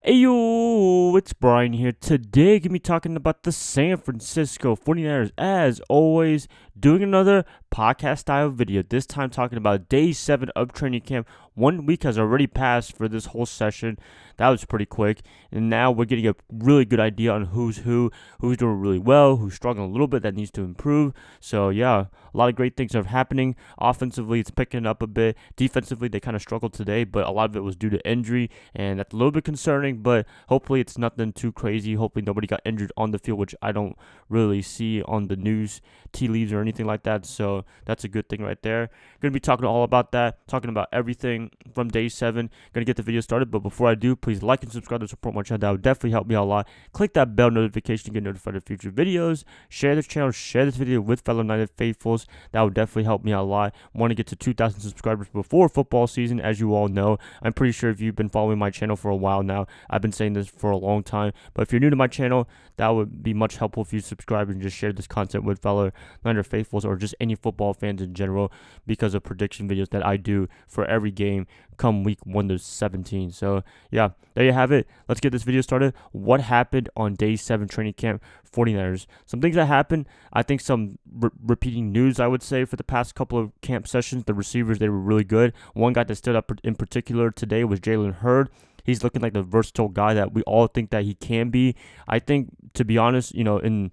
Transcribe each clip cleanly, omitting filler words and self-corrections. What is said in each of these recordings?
Ayo, it's Brian here. Today, gonna be talking about the San Francisco 49ers, as always, doing another podcast style video. This time, talking about day 7 of training camp. 1 week has already passed for this whole session. That was pretty quick. And now we're getting a really good idea on who's doing really well, who's struggling a little bit, that needs to improve. So, yeah, a lot of great things are happening. Offensively, it's picking up a bit. Defensively, they kind of struggled today, but a lot of it was due to injury, and that's a little bit concerning, but hopefully it's nothing too crazy. Hopefully nobody got injured on the field, which I don't really see on the news, tea leaves, or anything like that. So that's a good thing right there. Going to be talking all about that, talking about everything from day 7. Going to get the video started, but before I do, please like and subscribe to support my channel. That would definitely help me out a lot. Click that bell notification to get notified of future videos. Share this channel, share this video with fellow United faithfuls. That would definitely help me out a lot. Want to get to 2,000 subscribers before football season, as you all know. I'm pretty sure if you've been following my channel for a while now, I've been saying this for a long time. But if you're new to my channel, that would be much helpful if you subscribe and just share this content with fellow Niner faithfuls or just any football fans in general, because of prediction videos that I do for every game come week 1 to 17. So yeah, there you have it. Let's get this video started. What happened on day 7 training camp 49ers? Some things that happened. I think some repeating news, I would say, for the past couple of camp sessions. The receivers, they were really good. One guy that stood up in particular today was Jalen Hurd. He's looking like the versatile guy that we all think that he can be. I think, to be honest, in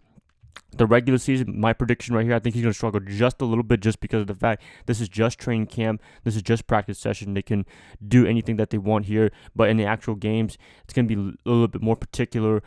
the regular season, my prediction right here, I think he's going to struggle just a little bit, just because of the fact this is just training camp. This is just practice session. They can do anything that they want here, but in the actual games, it's going to be a little bit more particular,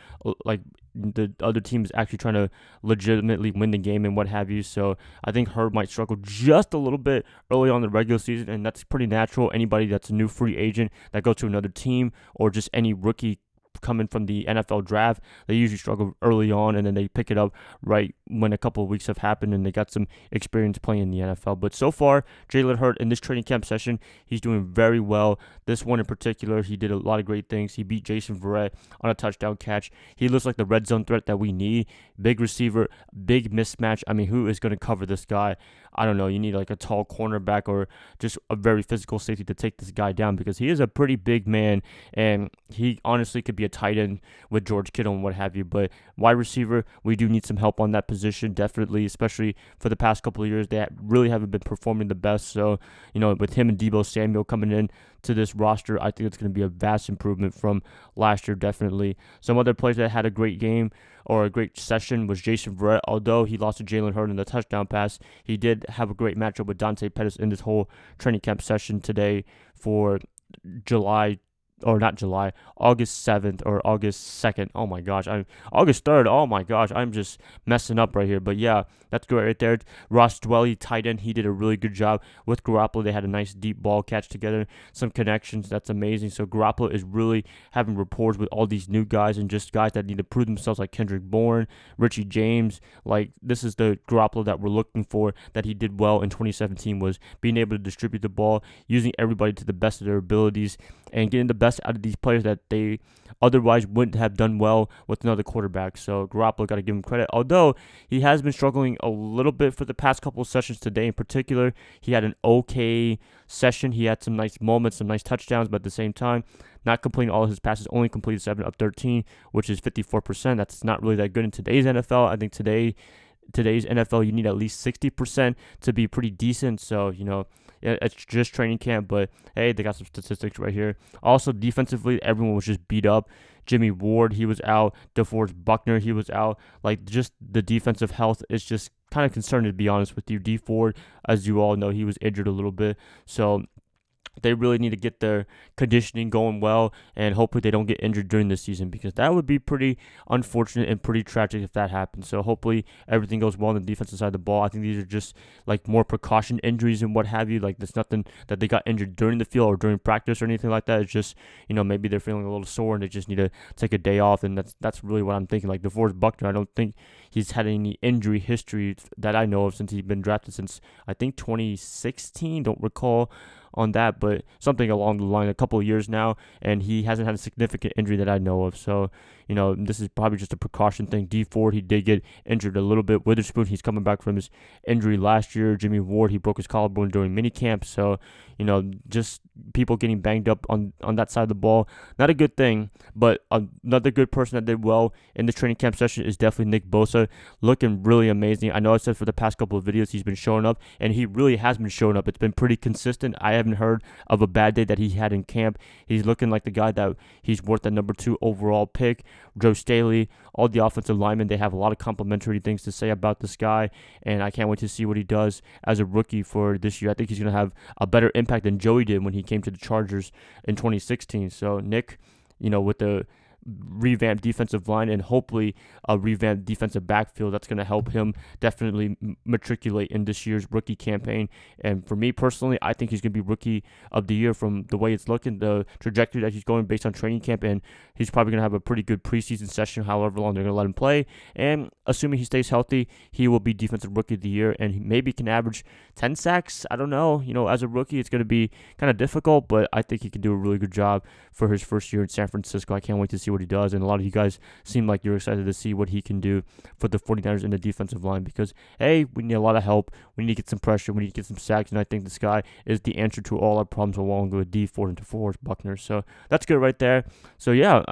like the other team is actually trying to legitimately win the game and what have you. So I think Hurd might struggle just a little bit early on in the regular season, and that's pretty natural. Anybody that's a new free agent that goes to another team, or just any rookie coming from the NFL draft, they usually struggle early on, and then they pick it up right when a couple of weeks have happened and they got some experience playing in the NFL. But so far, Jalen Hurd in this training camp session, he's doing very well. This one in particular, he did a lot of great things. He beat Jason Verrett on a touchdown catch. He looks like the red zone threat that we need. Big receiver, big mismatch. I mean, who is going to cover this guy? I don't know. You need like a tall cornerback or just a very physical safety to take this guy down, because he is a pretty big man, and he honestly could be a tight end with George Kittle and what have you. But wide receiver, we do need some help on that position, definitely, especially for the past couple of years. They really haven't been performing the best. So, with him and Deebo Samuel coming in to this roster, I think it's going to be a vast improvement from last year, definitely. Some other players that had a great game or a great session was Jason Verrett. Although he lost to Jalen Hurd in the touchdown pass, he did have a great matchup with Dante Pettis in this whole training camp session today for August 7th or August 2nd. Oh my gosh, August 3rd. Oh my gosh, I'm just messing up right here. But yeah, that's great right there. Ross Dwelly, tight end, he did a really good job with Garoppolo. They had a nice deep ball catch together, some connections. That's amazing. So Garoppolo is really having rapport with all these new guys, and just guys that need to prove themselves, like Kendrick Bourne, Richie James. Like, this is the Garoppolo that we're looking for, that he did well in 2017, was being able to distribute the ball, using everybody to the best of their abilities, and getting the best out of these players that they otherwise wouldn't have done well with another quarterback. So Garoppolo, got to give him credit. Although he has been struggling a little bit for the past couple of sessions. Today in particular, he had an okay session. He had some nice moments, some nice touchdowns, but at the same time, not completing all of his passes. Only completed 7 of 13, which is 54%. That's not really that good in today's NFL. I think today's NFL, you need at least 60% to be pretty decent. So, it's just training camp, but hey, they got some statistics right here. Also, defensively, everyone was just beat up. Jimmy Ward, he was out. DeForest Buckner, he was out. Like, just the defensive health is just kind of concerning, to be honest with you. D Ford, as you all know, he was injured a little bit. So they really need to get their conditioning going well, and hopefully they don't get injured during the season, because that would be pretty unfortunate and pretty tragic if that happens. So hopefully everything goes well on the defensive side of the ball. I think these are just like more precaution injuries and what have you. Like, there's nothing that they got injured during the field or during practice or anything like that. It's just, maybe they're feeling a little sore and they just need to take a day off, and that's really what I'm thinking. Like, DeForest Buckner, I don't think he's had any injury history that I know of since he's been drafted, since I think 2016. Don't recall on that, but something along the line, a couple of years now, and he hasn't had a significant injury that I know of. So, this is probably just a precaution thing. D Ford, he did get injured a little bit. Witherspoon, he's coming back from his injury last year. Jimmy Ward, he broke his collarbone during minicamp. So, just people getting banged up on that side of the ball. Not a good thing, but another good person that did well in the training camp session is definitely Nick Bosa, looking really amazing. I know I said for the past couple of videos he's been showing up, and he really has been showing up. It's been pretty consistent. I haven't heard of a bad day that he had in camp. He's looking like the guy that he's worth the number 2 overall pick. Joe Staley, all the offensive linemen, they have a lot of complimentary things to say about this guy, and I can't wait to see what he does as a rookie for this year. I think he's going to have a better impact than Joey did when he came to the Chargers in 2016. So Nick, with the revamped defensive line and hopefully a revamped defensive backfield, that's going to help him definitely matriculate in this year's rookie campaign. And for me personally, I think he's going to be rookie of the year from the way it's looking, the trajectory that he's going based on training camp, and he's probably going to have a pretty good preseason session, however long they're going to let him play. And assuming he stays healthy, he will be defensive rookie of the year, and he maybe can average 10 sacks. I don't know. As a rookie, it's going to be kind of difficult, but I think he can do a really good job for his first year in San Francisco. I can't wait to see what he does, and a lot of you guys seem like you're excited to see what he can do for the 49ers in the defensive line because, hey, we need a lot of help. We need to get some pressure. We need to get some sacks, and I think this guy is the answer to all our problems along with D Ford and DeForest Buckner. So that's good right there. So, yeah,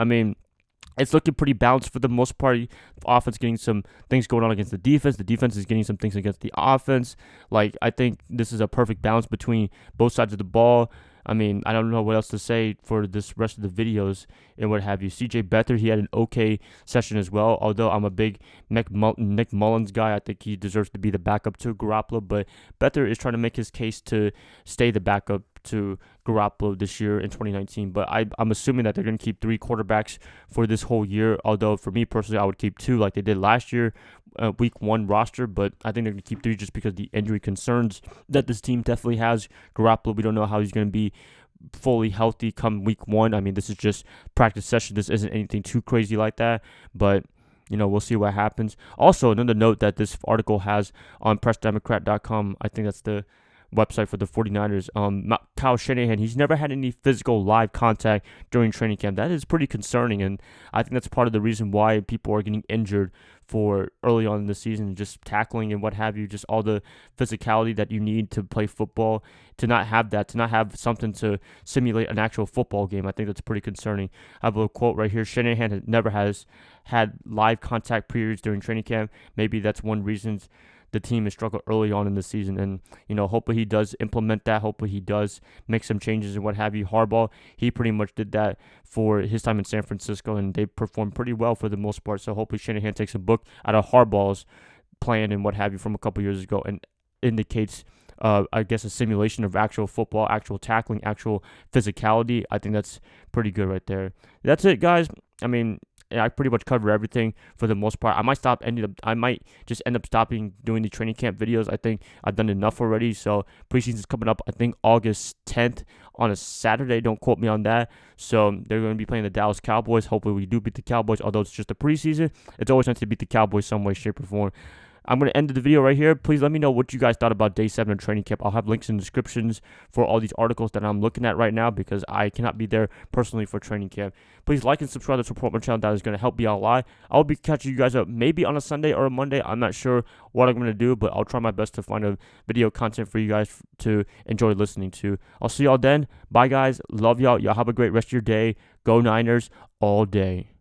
it's looking pretty balanced for the most part. Offense getting some things going on against the defense. The defense is getting some things against the offense. I think this is a perfect balance between both sides of the ball. I don't know what else to say for this rest of the videos and what have you. CJ Beathard, he had an okay session as well, although I'm a big Nick Mullins guy. I think he deserves to be the backup to Garoppolo, but Beathard is trying to make his case to stay the backup to Garoppolo this year in 2019. But I'm assuming that they're going to keep 3 quarterbacks for this whole year, although for me personally, I would keep 2 like they did last year, week 1 roster, but I think they're going to keep 3 just because the injury concerns that this team definitely has. Garoppolo, we don't know how he's going to be fully healthy come week 1. This is just practice session. This isn't anything too crazy like that, but we'll see what happens. Also, another note that this article has on PressDemocrat.com, I think that's the website for the 49ers, Kyle Shanahan, he's never had any physical live contact during training camp. That is pretty concerning, and I think that's part of the reason why people are getting injured for early on in the season, just tackling and what have you, just all the physicality that you need to play football. To not have that, to not have something to simulate an actual football game, I think that's pretty concerning. I have a quote right here. Shanahan never has had live contact periods during training camp. Maybe that's one reason the team has struggled early on in the season, and hopefully he does implement that. Hopefully he does make some changes and what have you. Harbaugh, he pretty much did that for his time in San Francisco, and they performed pretty well for the most part. So hopefully Shanahan takes a book out of Harbaugh's plan and what have you from a couple years ago and indicates I guess a simulation of actual football, actual tackling, actual physicality. I think that's pretty good right there. That's it, guys. I pretty much cover everything for the most part. I might just end up stopping doing the training camp videos. I think I've done enough already. So preseason's coming up, I think August 10th on a Saturday. Don't quote me on that. So they're going to be playing the Dallas Cowboys. Hopefully we do beat the Cowboys, although it's just a preseason. It's always nice to beat the Cowboys some way, shape, or form. I'm going to end the video right here. Please let me know what you guys thought about Day 7 of training camp. I'll have links in the descriptions for all these articles that I'm looking at right now because I cannot be there personally for training camp. Please like and subscribe to support my channel. That is going to help me out a lot. I'll be catching you guys up maybe on a Sunday or a Monday. I'm not sure what I'm going to do, but I'll try my best to find a video content for you guys to enjoy listening to. I'll see y'all then. Bye, guys. Love y'all. Y'all have a great rest of your day. Go Niners all day.